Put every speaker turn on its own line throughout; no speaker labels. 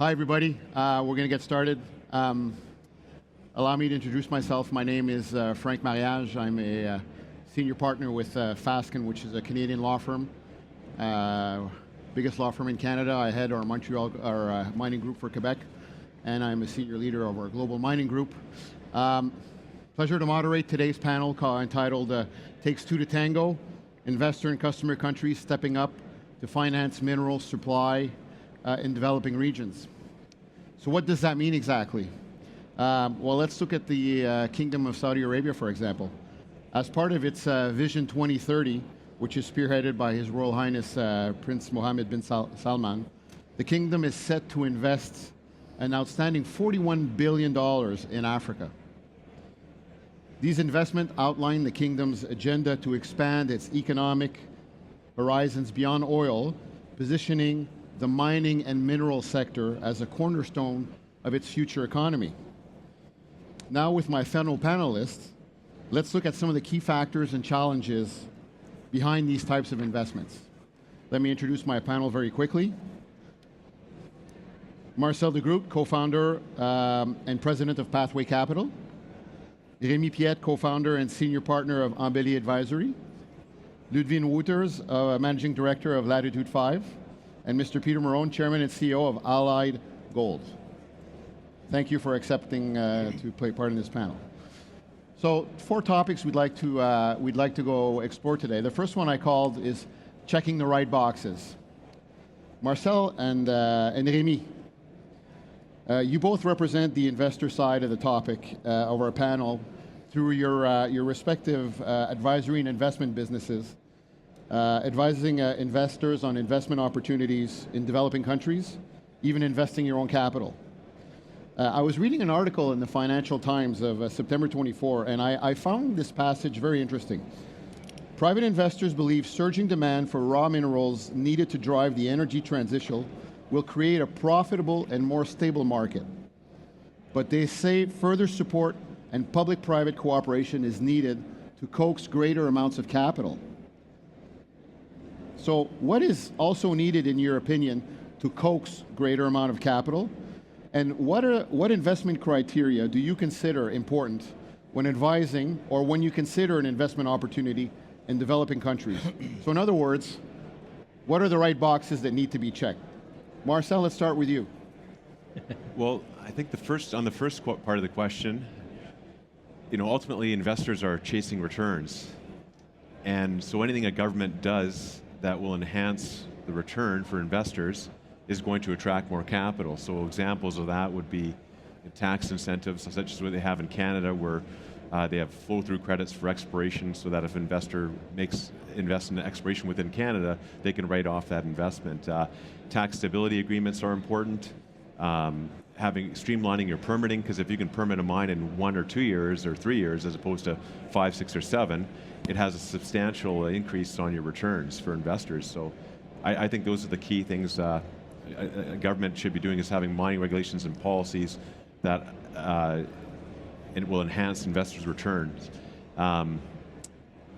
Hi, everybody. We're going to get started. Allow me to introduce myself. My name is Frank Mariage. I'm a senior partner with Fasken, which is a Canadian law firm, biggest law firm in Canada. I head our Montreal, our mining group for Quebec, and I'm a senior leader of our global mining group. Pleasure to moderate today's panel entitled Takes Two to Tango, Investor and Customer Countries Stepping Up to Finance Mineral Supply in Developing Regions. So what does that mean exactly? Well, let's look at the Kingdom of Saudi Arabia, for example. As part of its Vision 2030, which is spearheaded by His Royal Highness Prince Mohammed bin Salman, the Kingdom is set to invest an outstanding $41 billion in Africa. These investments outline the Kingdom's agenda to expand its economic horizons beyond oil, positioning the mining and mineral sector as a cornerstone of its future economy. Now, with my fellow panelists, let's look at some of the key factors and challenges behind these types of investments. Let me introduce my panel very quickly. Marcel de Groot, co-founder and president of Pathway Capital. Rémi Piette, co-founder and senior partner of Embelly Advisory. Ludwin Wouters, managing director of Latitude 5. And Mr. Peter Marone, chairman and CEO of Allied Gold. Thank you for accepting to play part in this panel. So, 4 topics we'd like to go explore today. The first one I called is checking the right boxes. Marcel and Rémi, you both represent the investor side of the topic of our panel through your respective advisory and investment businesses, advising investors on investment opportunities in developing countries, even investing your own capital. I was reading an article in the Financial Times of September 24, and I found this passage very interesting. Private investors believe surging demand for raw minerals needed to drive the energy transition will create a profitable and more stable market. But they say further support and public-private cooperation is needed to coax greater amounts of capital. So what is also needed, in your opinion, to coax greater amount of capital? And what investment criteria do you consider important when advising or when you consider an investment opportunity in developing countries? So in other words, what are the right boxes that need to be checked? Marcel, let's start with you.
Well, I think on the first part of the question, ultimately investors are chasing returns. And so anything a government does that will enhance the return for investors is going to attract more capital. So examples of that would be tax incentives, such as what they have in Canada, where they have flow-through credits for exploration, so that if an investor invests in exploration within Canada, they can write off that investment. Tax stability agreements are important. Streamlining your permitting, because if you can permit a mine in 1 or 2 years or 3 years, as opposed to 5, 6, or 7, it has a substantial increase on your returns for investors. So I think those are the key things a government should be doing, is having mining regulations and policies that it will enhance investors' returns. On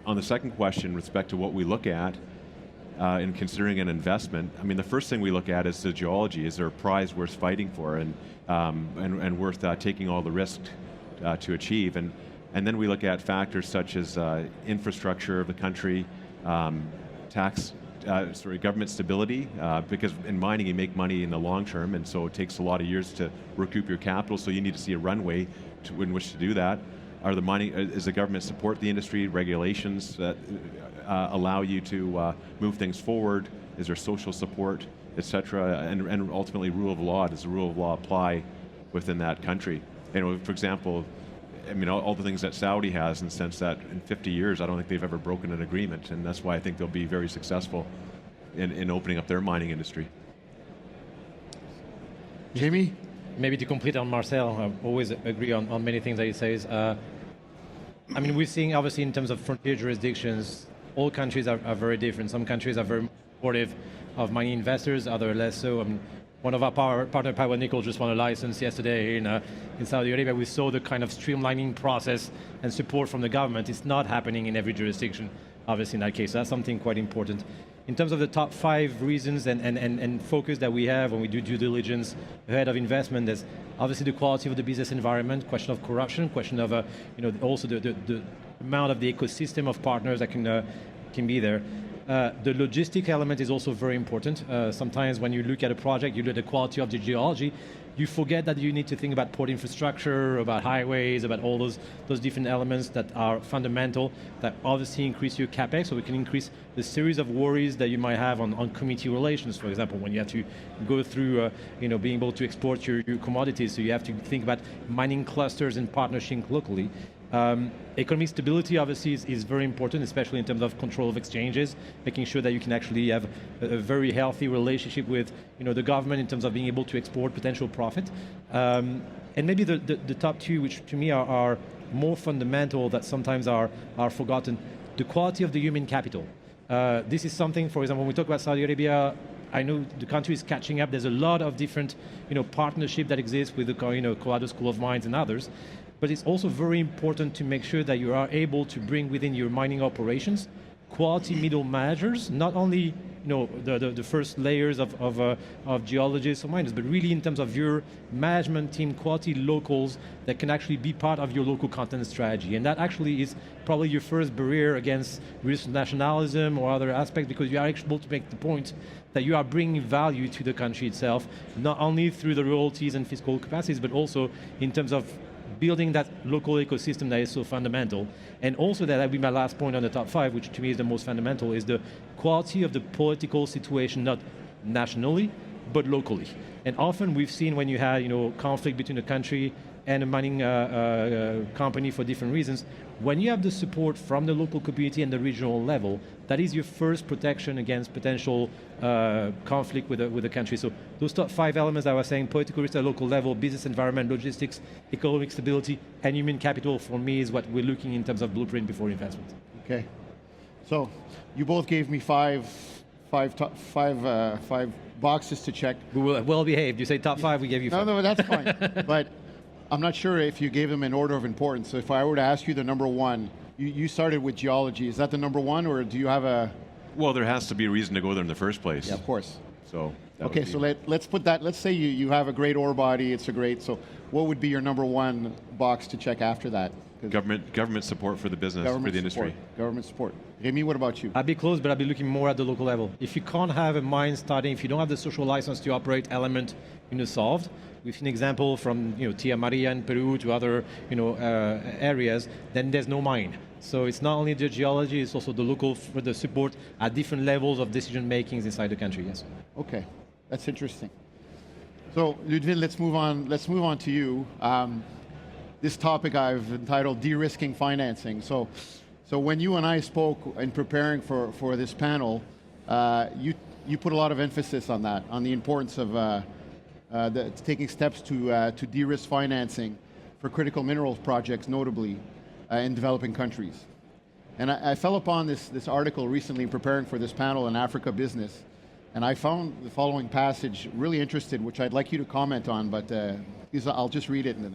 the second question, with respect to what we look at in considering an investment, I mean, the first thing we look at is the geology. Is there a prize worth fighting for and worth taking all the risk to achieve? And then we look at factors such as infrastructure of the country, government stability, because in mining you make money in the long term, and so it takes a lot of years to recoup your capital, so you need to see a runway in which to do that. Is the government support the industry, regulations that allow you to move things forward? Is there social support, et cetera? And ultimately rule of law, does the rule of law apply within that country? For example, I mean, all the things that Saudi has, in the sense that in 50 years, I don't think they've ever broken an agreement, and that's why I think they'll be very successful in opening up their mining industry.
Jamie?
Maybe to complete on Marcel, I always agree on many things that he says. I mean, we're seeing, obviously, in terms of frontier jurisdictions, all countries are very different. Some countries are very supportive of mining investors, others less so. I mean, one of our partner, Power Nickel, just won a license yesterday in Saudi Arabia. We saw the kind of streamlining process and support from the government. It's not happening in every jurisdiction, obviously, in that case. So that's something quite important. in terms of the top 5 reasons and focus that we have when we do due diligence ahead of investment, there's obviously the quality of the business environment, question of corruption, question of also the amount of the ecosystem of partners that can be there. The logistic element is also very important. Sometimes when you look at a project, you look at the quality of the geology, you forget that you need to think about port infrastructure, about highways, about all those different elements that are fundamental, that obviously increase your capex, so we can increase the series of worries that you might have on community relations, for example, when you have to go through, being able to export your commodities, so you have to think about mining clusters and partnership locally. Economic stability obviously is very important, especially in terms of control of exchanges, making sure that you can actually have a very healthy relationship with the government in terms of being able to export potential profit. And maybe the top 2, which to me are more fundamental, that sometimes are forgotten, the quality of the human capital. This is something, for example, when we talk about Saudi Arabia, I know the country is catching up. There's a lot of different partnership that exists with the Colorado School of Mines and others. But it's also very important to make sure that you are able to bring within your mining operations quality middle managers, not only the first layers of geologists or miners, but really in terms of your management team, quality locals that can actually be part of your local content strategy. And that actually is probably your first barrier against risk nationalism or other aspects, because you are able to make the point that you are bringing value to the country itself, not only through the royalties and fiscal capacities, but also in terms of building that local ecosystem that is so fundamental. And also that would be my last point on the top 5, which to me is the most fundamental, is the quality of the political situation, not nationally, but locally. And often we've seen when you had conflict between a country and a mining company for different reasons, when you have the support from the local community and the regional level, that is your first protection against potential conflict with the country. So those top 5 elements I was saying, political risk at local level, business environment, logistics, economic stability, and human capital, for me is what we're looking in terms of blueprint before investment.
Okay. So you both gave me five boxes to check.
We were well behaved. You say top 5, we gave you 5.
No, that's fine. But I'm not sure if you gave them in order of importance. So if I were to ask you the number 1, you started with geology. Is that the number 1, or do you have a...
Well, there has to be a reason to go there in the first place.
Yeah, of course.
So
okay, so let's put that, let's say you have a great ore body, it's a great, so what would be your number 1 box to check after that?
Government support for the business, for the industry.
Government support. Rémi, what about you?
I'd be close, but I'd be looking more at the local level. If you can't have a mine starting, if you don't have the social license to operate element solved, we've seen example from Tia Maria in Peru to other areas, then there's no mine. So it's not only the geology, it's also the local for the support at different levels of decision makings inside the country. Yes.
Okay, that's interesting. So Ludwin, let's move on to you. This topic I've entitled de-risking financing. So when you and I spoke in preparing for this panel, you put a lot of emphasis on that, on the importance of taking steps to de-risk financing for critical minerals projects, notably in developing countries. And I fell upon this article recently in preparing for this panel in Africa Business, and I found the following passage really interesting, which I'd like you to comment on, but I'll just read it. It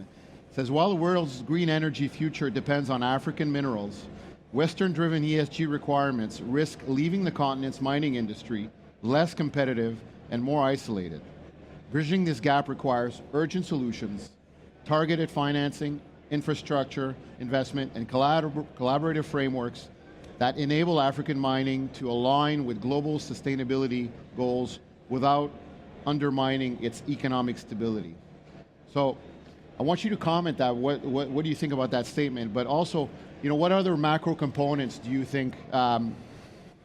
says, while the world's green energy future depends on African minerals, Western-driven ESG requirements risk leaving the continent's mining industry less competitive and more isolated. Bridging this gap requires urgent solutions, targeted financing, infrastructure, investment, and collaborative frameworks that enable African mining to align with global sustainability goals without undermining its economic stability. So I want you to comment that. What do you think about that statement? But also, what other macro components do you think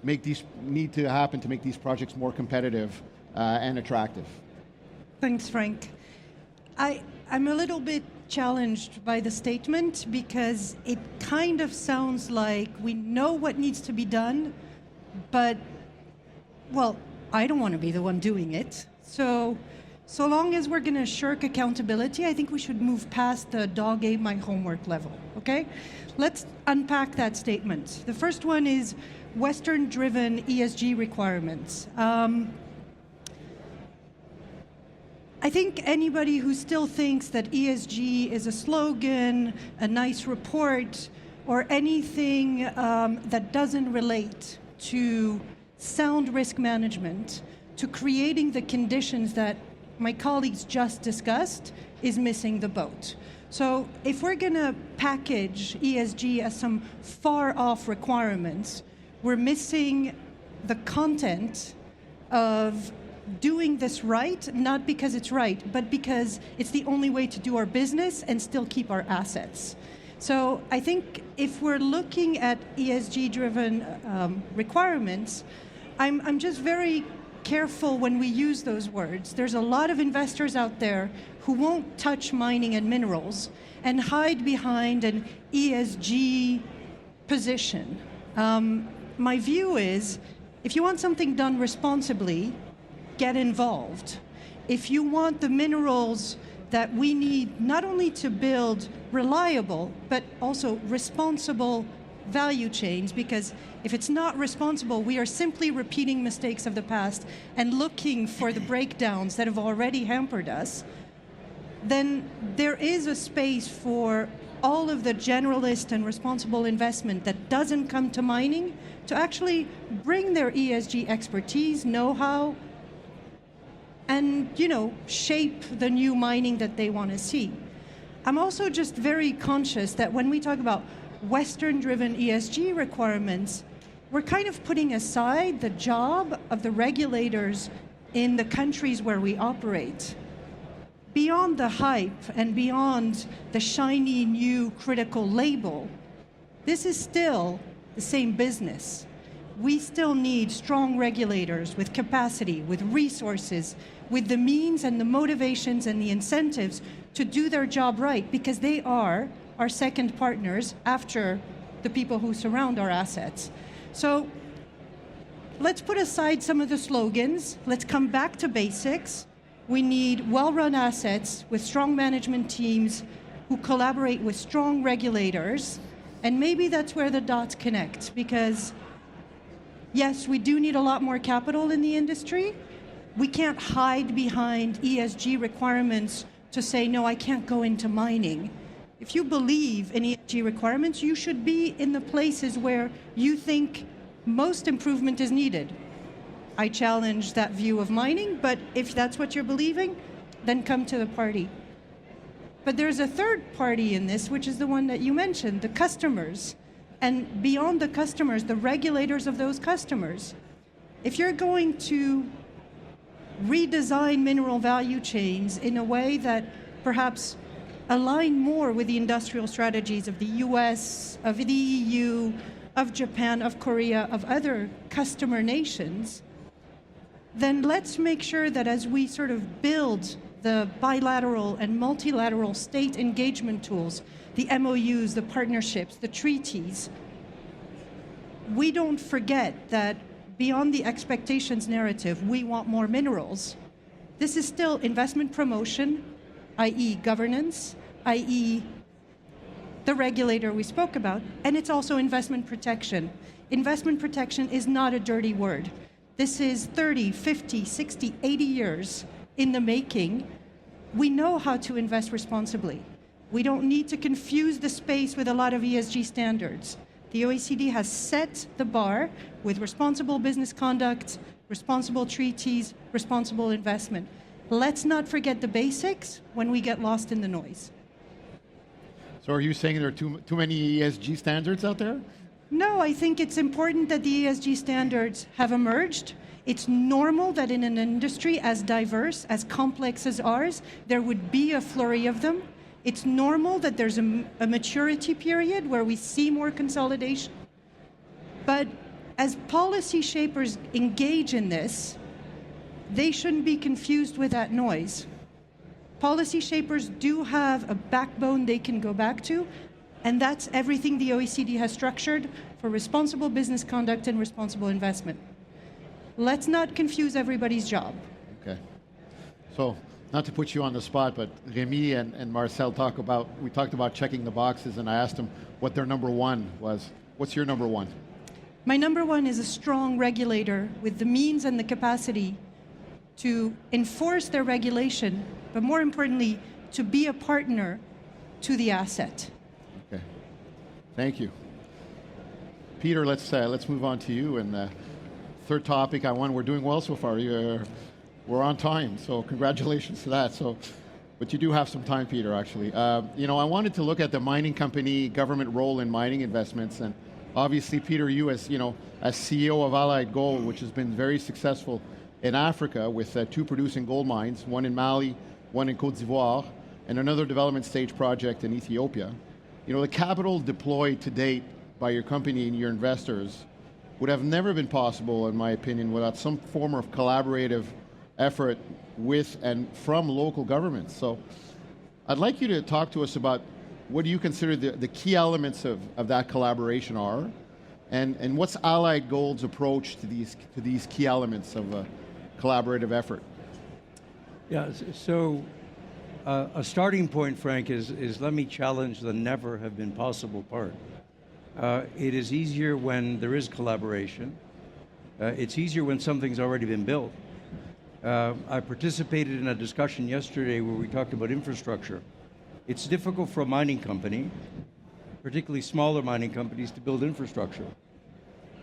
need to happen to make these projects more competitive and attractive?
Thanks, Frank. I'm a little bit challenged by the statement because it kind of sounds like we know what needs to be done, but, well, I don't want to be the one doing it. So long as we're going to shirk accountability, I think we should move past the dog ate my homework level, okay? Let's unpack that statement. The first one is Western-driven ESG requirements. I think anybody who still thinks that ESG is a slogan, a nice report, or anything that doesn't relate to sound risk management to creating the conditions that my colleagues just discussed is missing the boat. So if we're going to package ESG as some far-off requirements, we're missing the content of doing this right, not because it's right, but because it's the only way to do our business and still keep our assets. So I think if we're looking at ESG-driven requirements, I'm just very careful when we use those words. There's a lot of investors out there who won't touch mining and minerals and hide behind an ESG position. My view is, if you want something done responsibly, get involved. If you want the minerals that we need not only to build reliable, but also responsible value chains, because if it's not responsible, we are simply repeating mistakes of the past and looking for the breakdowns that have already hampered us, then there is a space for all of the generalist and responsible investment that doesn't come to mining to actually bring their ESG expertise, know-how, and shape the new mining that they want to see. I'm also just very conscious that when we talk about Western-driven ESG requirements, we're kind of putting aside the job of the regulators in the countries where we operate. Beyond the hype and beyond the shiny new critical label, this is still the same business. We still need strong regulators with capacity, with resources, with the means and the motivations and the incentives to do their job right, because they are our second partners after the people who surround our assets. So let's put aside some of the slogans. Let's come back to basics. We need well-run assets with strong management teams who collaborate with strong regulators. And maybe that's where the dots connect, because yes, we do need a lot more capital in the industry. We can't hide behind ESG requirements to say, no, I can't go into mining. If you believe in ESG requirements, you should be in the places where you think most improvement is needed. I challenge that view of mining, but if that's what you're believing, then come to the party. But there's a third party in this, which is the one that you mentioned, the customers. And beyond the customers, the regulators of those customers. If you're going to redesign mineral value chains in a way that perhaps align more with the industrial strategies of the US, of the EU, of Japan, of Korea, of other customer nations, then let's make sure that as we sort of build the bilateral and multilateral state engagement tools, the MOUs, the partnerships, the treaties, we don't forget that beyond the expectations narrative, we want more minerals. This is still investment promotion, i.e. governance, i.e. the regulator we spoke about, and it's also investment protection. Investment protection is not a dirty word. This is 30, 50, 60, 80 years in the making. We know how to invest responsibly. We don't need to confuse the space with a lot of ESG standards. The OECD has set the bar with responsible business conduct, responsible treaties, responsible investment. Let's not forget the basics when we get lost in the noise.
So are you saying there are too many ESG standards out there?
No, I think it's important that the ESG standards have emerged. It's normal that in an industry as diverse, as complex as ours, there would be a flurry of them. It's normal that there's a maturity period where we see more consolidation. But as policy shapers engage in this, they shouldn't be confused with that noise. Policy shapers do have a backbone they can go back to, and that's everything the OECD has structured for responsible business conduct and responsible investment. Let's not confuse everybody's job.
Okay. So, not to put you on the spot, but Remy and Marcel talked about checking the boxes, and I asked them what their number one was. What's your number one?
My number one is a strong regulator with the means and the capacity to enforce their regulation, but more importantly, to be a partner to the asset.
Okay. Thank you. Peter, let's move on to you. And third topic I want. We're doing well so far. We're on time, so congratulations to that. So, but you do have some time, Peter, actually. You know, I wanted to look at the mining company government role in mining investments, and obviously, Peter, you as CEO of Allied Gold, which has been very successful in Africa with 2 producing gold mines, one in Mali, one in Côte d'Ivoire, and another development stage project in Ethiopia. You know, the capital deployed to date by your company and your investors would have never been possible, in my opinion, without some form of collaborative effort with and from local governments. So I'd like you to talk to us about what do you consider the key elements of that collaboration are, and what's Allied Gold's approach to these key elements of a collaborative effort?
Yeah, so a starting point, Frank, is let me challenge the never have been possible part. It is easier when there is collaboration. It's easier when something's already been built. I participated in a discussion yesterday where we talked about infrastructure. It's difficult for a mining company, particularly smaller mining companies, to build infrastructure.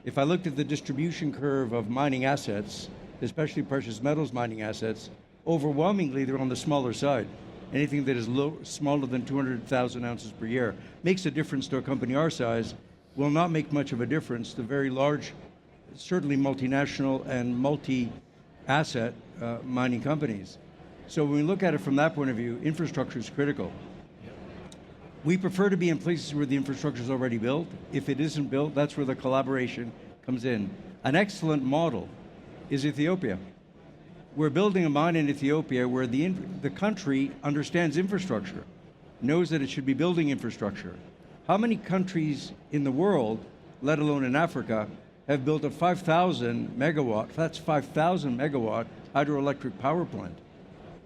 If I looked at the distribution curve of mining assets, especially precious metals mining assets, overwhelmingly they're on the smaller side. Anything that is smaller than 200,000 ounces per year makes a difference to a company our size, will not make much of a difference to very large, certainly multinational and multi-asset mining companies. So when we look at it from that point of view, infrastructure is critical. We prefer to be in places where the infrastructure is already built. If it isn't built, that's where the collaboration comes in. An excellent model is Ethiopia. We're building a mine in Ethiopia where the country understands infrastructure, knows that it should be building infrastructure. How many countries in the world, let alone in Africa, have built a 5,000 megawatt, that's 5,000 megawatt hydroelectric power plant,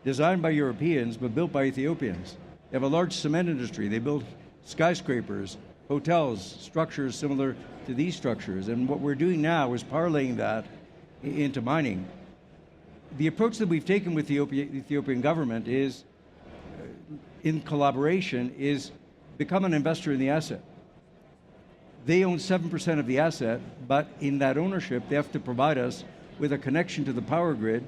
designed by Europeans but built by Ethiopians? They have a large cement industry. They build skyscrapers, hotels, structures similar to these structures. And what we're doing now is parlaying that into mining. The approach that we've taken with the Ethiopian government is, in collaboration, is become an investor in the asset. They own 7% of the asset, but in that ownership, they have to provide us with a connection to the power grid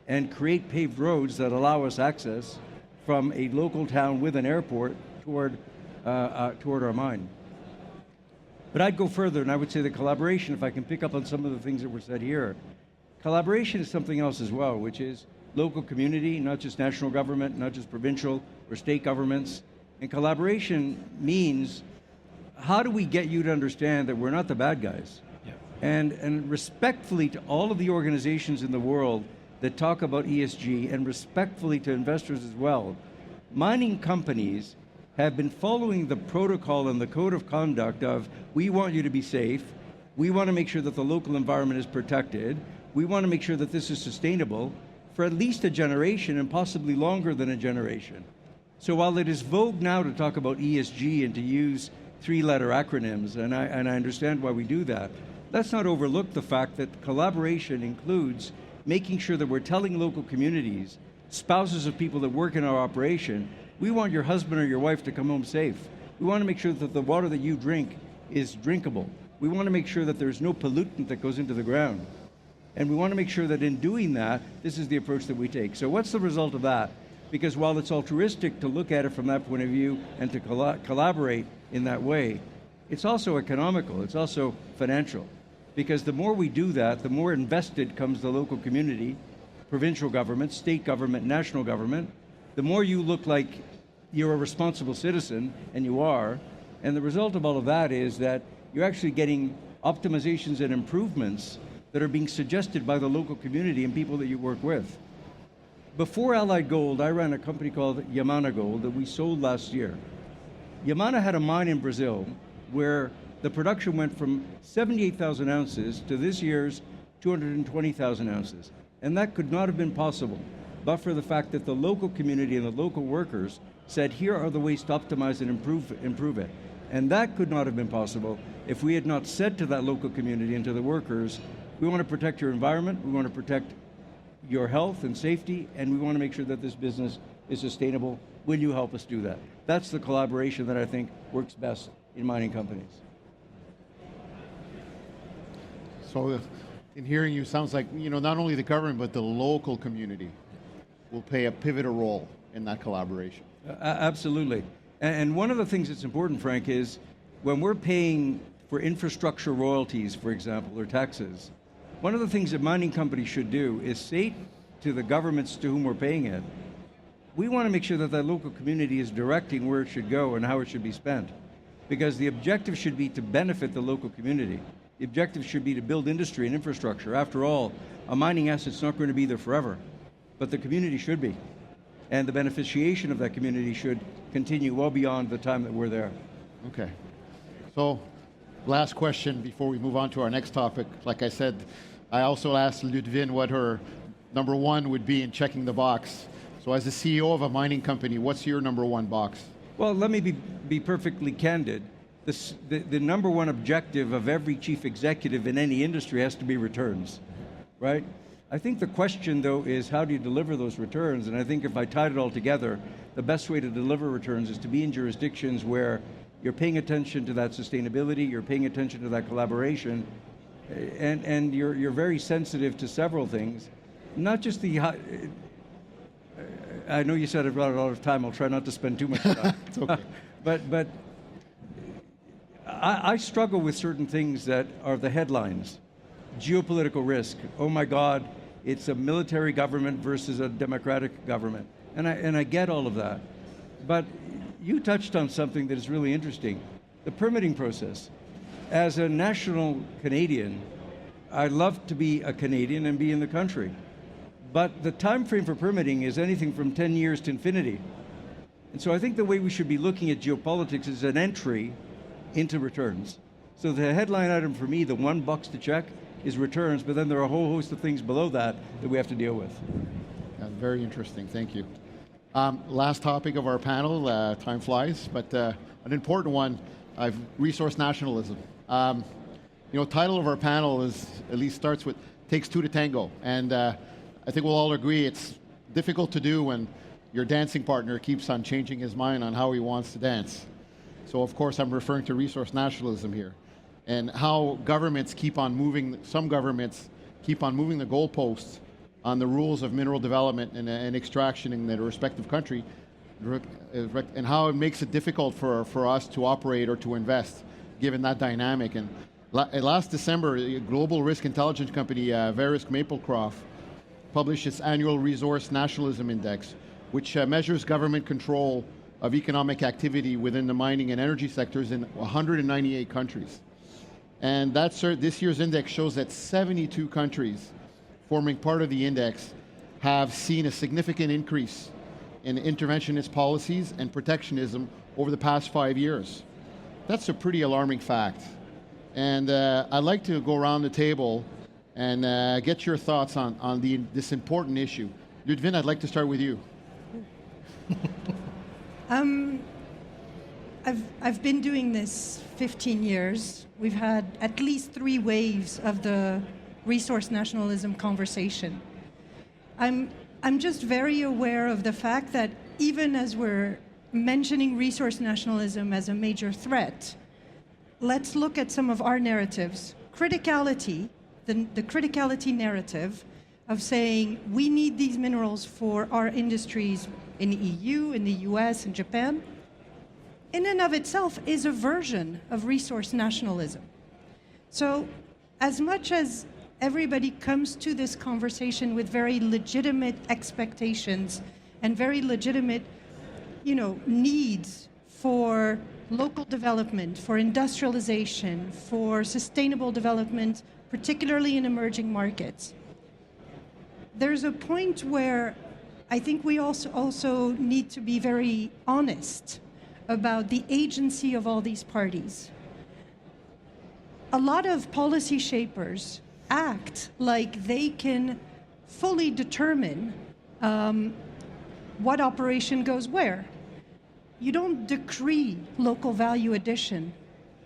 and create paved roads that allow us access from a local town with an airport toward our mine. But I'd go further, and I would say the collaboration, if I can pick up on some of the things that were said here, collaboration is something else as well, which is local community, not just national government, not just provincial or state governments. And collaboration means, how do we get you to understand that we're not the bad guys? Yeah. And respectfully to all of the organizations in the world that talk about ESG, and respectfully to investors as well, mining companies have been following the protocol and the code of conduct of, we want you to be safe, we want to make sure that the local environment is protected, we want to make sure that this is sustainable for at least a generation and possibly longer than a generation. So while it is vogue now to talk about ESG and to use 3-letter acronyms, and I understand why we do that, let's not overlook the fact that collaboration includes making sure that we're telling local communities, spouses of people that work in our operation, we want your husband or your wife to come home safe. We want to make sure that the water that you drink is drinkable. We want to make sure that there's no pollutant that goes into the ground. And we want to make sure that in doing that, this is the approach that we take. So what's the result of that? Because while it's altruistic to look at it from that point of view and to collaborate in that way, it's also economical, it's also financial. Because the more we do that, the more invested comes the local community, provincial government, state government, national government. The more you look like you're a responsible citizen, and you are, and the result of all of that is that you're actually getting optimizations and improvements that are being suggested by the local community and people that you work with. Before Allied Gold, I ran a company called Yamana Gold that we sold last year. Yamana had a mine in Brazil where the production went from 78,000 ounces to this year's 220,000 ounces. And that could not have been possible but for the fact that the local community and the local workers said, here are the ways to optimize and improve it. And that could not have been possible if we had not said to that local community and to the workers, we want to protect your environment, we want to protect your health and safety, and we want to make sure that this business is sustainable. Will you help us do that? That's the collaboration that I think works best in mining companies.
So In hearing you, sounds like not only the government but the local community will play a pivotal role in that collaboration.
Absolutely. And one of the things that's important, Frank, is when we're paying for infrastructure royalties, for example, or taxes, one of the things that mining companies should do is say to the governments to whom we're paying it, we want to make sure that that local community is directing where it should go and how it should be spent. Because the objective should be to benefit the local community. The objective should be to build industry and infrastructure. After all, a mining asset's not going to be there forever, but the community should be. And the beneficiation of that community should continue well beyond the time that we're there.
Okay. So, last question before we move on to our next topic. Like I said, I also asked Ludwine what her number one would be in checking the box. So as the CEO of a mining company, what's your number one box?
Well, let me be perfectly candid. The number one objective of every chief executive in any industry has to be returns, right? I think the question, though, is how do you deliver those returns? And I think if I tied it all together, the best way to deliver returns is to be in jurisdictions where you're paying attention to that sustainability, you're paying attention to that collaboration, and you're very sensitive to several things, not just the I know you said I've got a lot of time. I'll try not to spend too much time.
It's okay.
But I struggle with certain things that are the headlines. Geopolitical risk. Oh my God, it's a military government versus a democratic government. And I get all of that. But you touched on something that is really interesting. The permitting process. As a national Canadian, I love to be a Canadian and be in the country. But the time frame for permitting is anything from 10 years to infinity. And so I think the way we should be looking at geopolitics is an entry into returns. So the headline item for me, the one box to check, is returns, but then there are a whole host of things below that that we have to deal with.
Very interesting, thank you. Last topic of our panel, time flies, but an important one, resource nationalism. Title of our panel is, at least starts with, takes two to tango. And I think we'll all agree it's difficult to do when your dancing partner keeps on changing his mind on how he wants to dance. So of course I'm referring to resource nationalism here, and how governments keep on moving, some governments keep on moving the goalposts on the rules of mineral development and extraction in their respective country, and how it makes it difficult for us to operate or to invest, given that dynamic. And last December, a global risk intelligence company, Verisk Maplecroft, published its annual Resource Nationalism Index, which measures government control of economic activity within the mining and energy sectors in 198 countries. And this year's index shows that 72 countries forming part of the index have seen a significant increase in interventionist policies and protectionism over the past 5 years. That's a pretty alarming fact. And I'd like to go around the table and get your thoughts on this important issue. Ludwine, I'd like to start with you.
I've been doing this 15 years. We've had at least 3 waves of the resource nationalism conversation. I'm just very aware of the fact that even as we're mentioning resource nationalism as a major threat, let's look at some of our narratives. Criticality, the criticality narrative of saying we need these minerals for our industries in the EU, in the US, and Japan, in and of itself is a version of resource nationalism. So as much as everybody comes to this conversation with very legitimate expectations and very legitimate, needs for local development, for industrialization, for sustainable development, particularly in emerging markets, there's a point where I think we also need to be very honest about the agency of all these parties. A lot of policy shapers act like they can fully determine what operation goes where. You don't decree local value addition.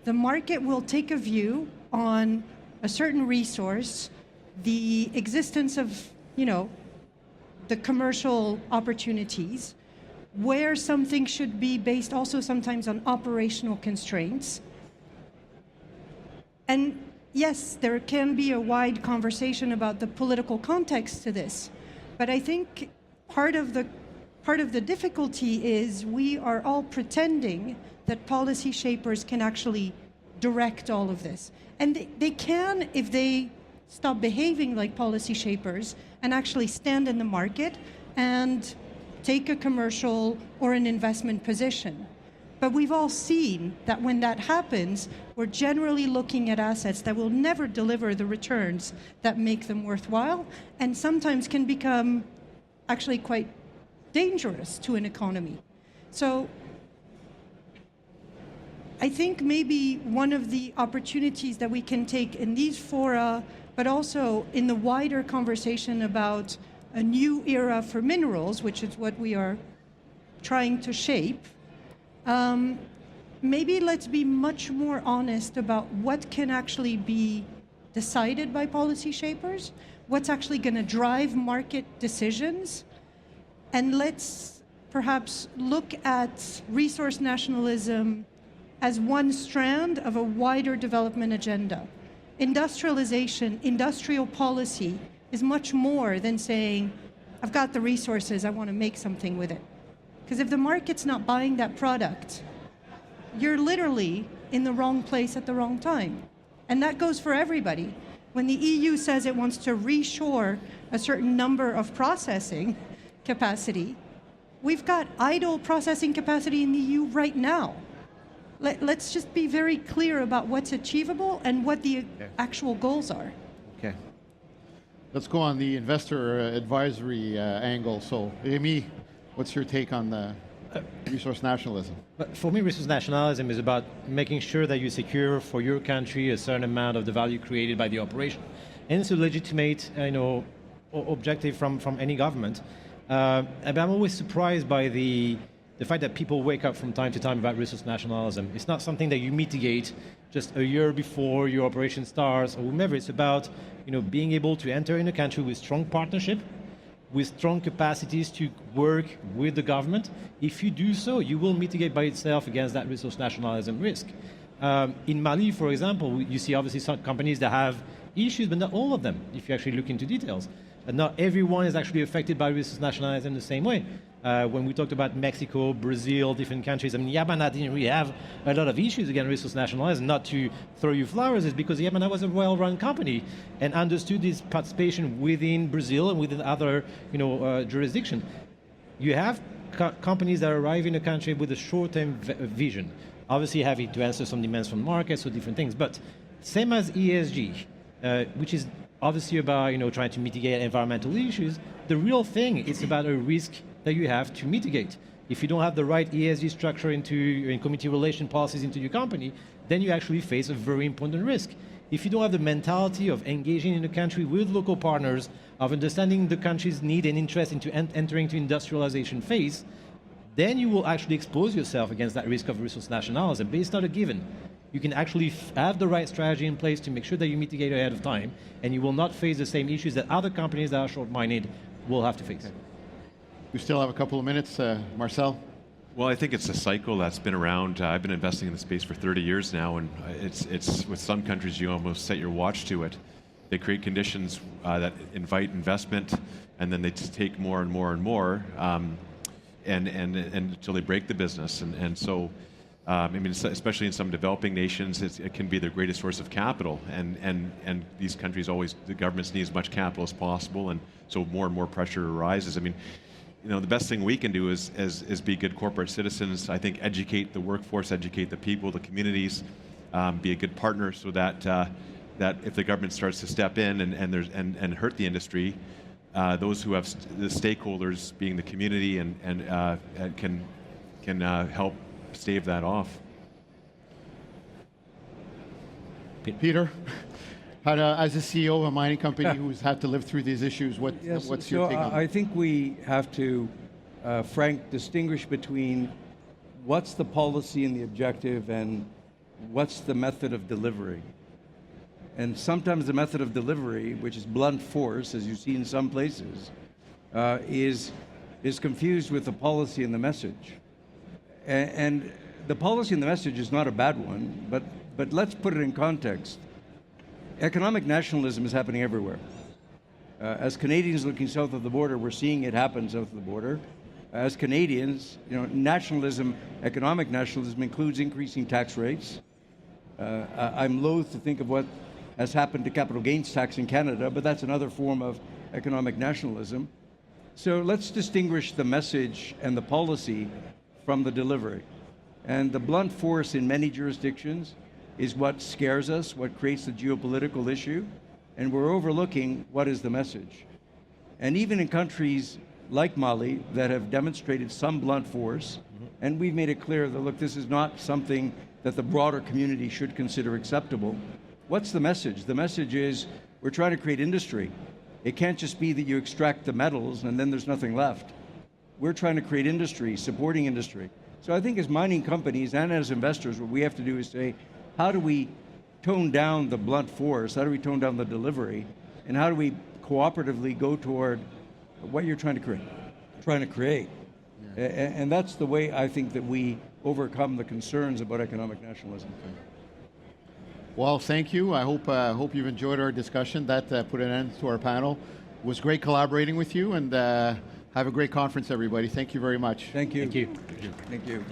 The market will take a view on a certain resource, the existence of, the commercial opportunities, where something should be based also sometimes on operational constraints. And yes, there can be a wide conversation about the political context to this, but I think part of the difficulty is we are all pretending that policy shapers can actually direct all of this. And they can if they stop behaving like policy shapers and actually stand in the market and take a commercial or an investment position. But we've all seen that when that happens, we're generally looking at assets that will never deliver the returns that make them worthwhile, and sometimes can become actually quite dangerous to an economy. So I think maybe one of the opportunities that we can take in these fora, but also in the wider conversation about a new era for minerals, which is what we are trying to shape, maybe let's be much more honest about what can actually be decided by policy shapers, what's actually going to drive market decisions, and let's perhaps look at resource nationalism as one strand of a wider development agenda. Industrialization, industrial policy is much more than saying, I've got the resources, I want to make something with it. Because if the market's not buying that product, you're literally in the wrong place at the wrong time. And that goes for everybody. When the EU says it wants to reshore a certain number of processing capacity, we've got idle processing capacity in the EU right now. Let's just be very clear about what's achievable and what the actual goals are.
Okay.
Let's go on the investor advisory angle. So, Rémi, what's your take on the resource nationalism?
But for me, resource nationalism is about making sure that you secure for your country a certain amount of the value created by the operation. And it's a legitimate objective from any government. And I'm always surprised by the fact that people wake up from time to time about resource nationalism. It's not something that you mitigate just a year before your operation starts or whomever. It's about being able to enter in a country with strong partnership, with strong capacities to work with the government. If you do so, you will mitigate by itself against that resource nationalism risk. In Mali, for example, you see obviously some companies that have issues, but not all of them, if you actually look into details. And not everyone is actually affected by resource nationalism the same way. When we talked about Mexico, Brazil, different countries, I mean, Yamana didn't really have a lot of issues against resource nationalism. Not to throw you flowers, it's because Yamana was a well-run company and understood its participation within Brazil and within other, jurisdictions. You have companies that arrive in a country with a short-term vision, obviously having to answer some demands from markets or different things. But same as ESG, which is obviously about trying to mitigate environmental issues. The real thing is about a risk that you have to mitigate. If you don't have the right ESG structure into your community relation policies into your company, then you actually face a very important risk. If you don't have the mentality of engaging in a country with local partners, of understanding the country's need and interest into entering to industrialization phase, then you will actually expose yourself against that risk of resource nationalism. But it's not a given. You can actually have the right strategy in place to make sure that you mitigate ahead of time, and you will not face the same issues that other companies that are short-minded will have to face.
We still have a couple of minutes. Marcel?
Well, I think it's a cycle that's been around. I've been investing in the space for 30 years now, and it's with some countries you almost set your watch to it. They create conditions that invite investment, and then they just take more and more and more, and until they break the business. And so, I mean, especially in some developing nations, it can be their greatest source of capital, and these countries the governments need as much capital as possible, and so more and more pressure arises. I mean, the best thing we can do is be good corporate citizens. I think educate the workforce, educate the people, the communities, be a good partner, so that that if the government starts to step in and hurt the industry, those who have the stakeholders, being the community, and can help stave that off.
Peter? As a CEO of a mining company who's had to live through these issues, what's your take on it?
I think we have to, Frank, distinguish between what's the policy and the objective and what's the method of delivery. And sometimes the method of delivery, which is blunt force, as you see in some places, is confused with the policy and the message. And the policy and the message is not a bad one, but let's put it in context. economic nationalism is happening everywhere. As Canadians looking south of the border, we're seeing it happen south of the border. As Canadians, nationalism, economic nationalism includes increasing tax rates. I'm loath to think of what has happened to capital gains tax in Canada, but that's another form of economic nationalism. So let's distinguish the message and the policy from the delivery. And the blunt force in many jurisdictions is what scares us, what creates the geopolitical issue, and we're overlooking what is the message. And even in countries like Mali that have demonstrated some blunt force, and we've made it clear that, look, this is not something that the broader community should consider acceptable. What's the message? The message is we're trying to create industry. It can't just be that you extract the metals and then there's nothing left. We're trying to create industry, supporting industry. So I think as mining companies and as investors, what we have to do is say, how do we tone down the blunt force? How do we tone down the delivery? And how do we cooperatively go toward what you're trying to create? Yeah. And that's the way I think that we overcome the concerns about economic nationalism.
Well, thank you. I hope you've enjoyed our discussion. That put an end to our panel. It was great collaborating with you, and have a great conference, everybody. Thank you very much.
Thank you.
Thank you.
Thank you.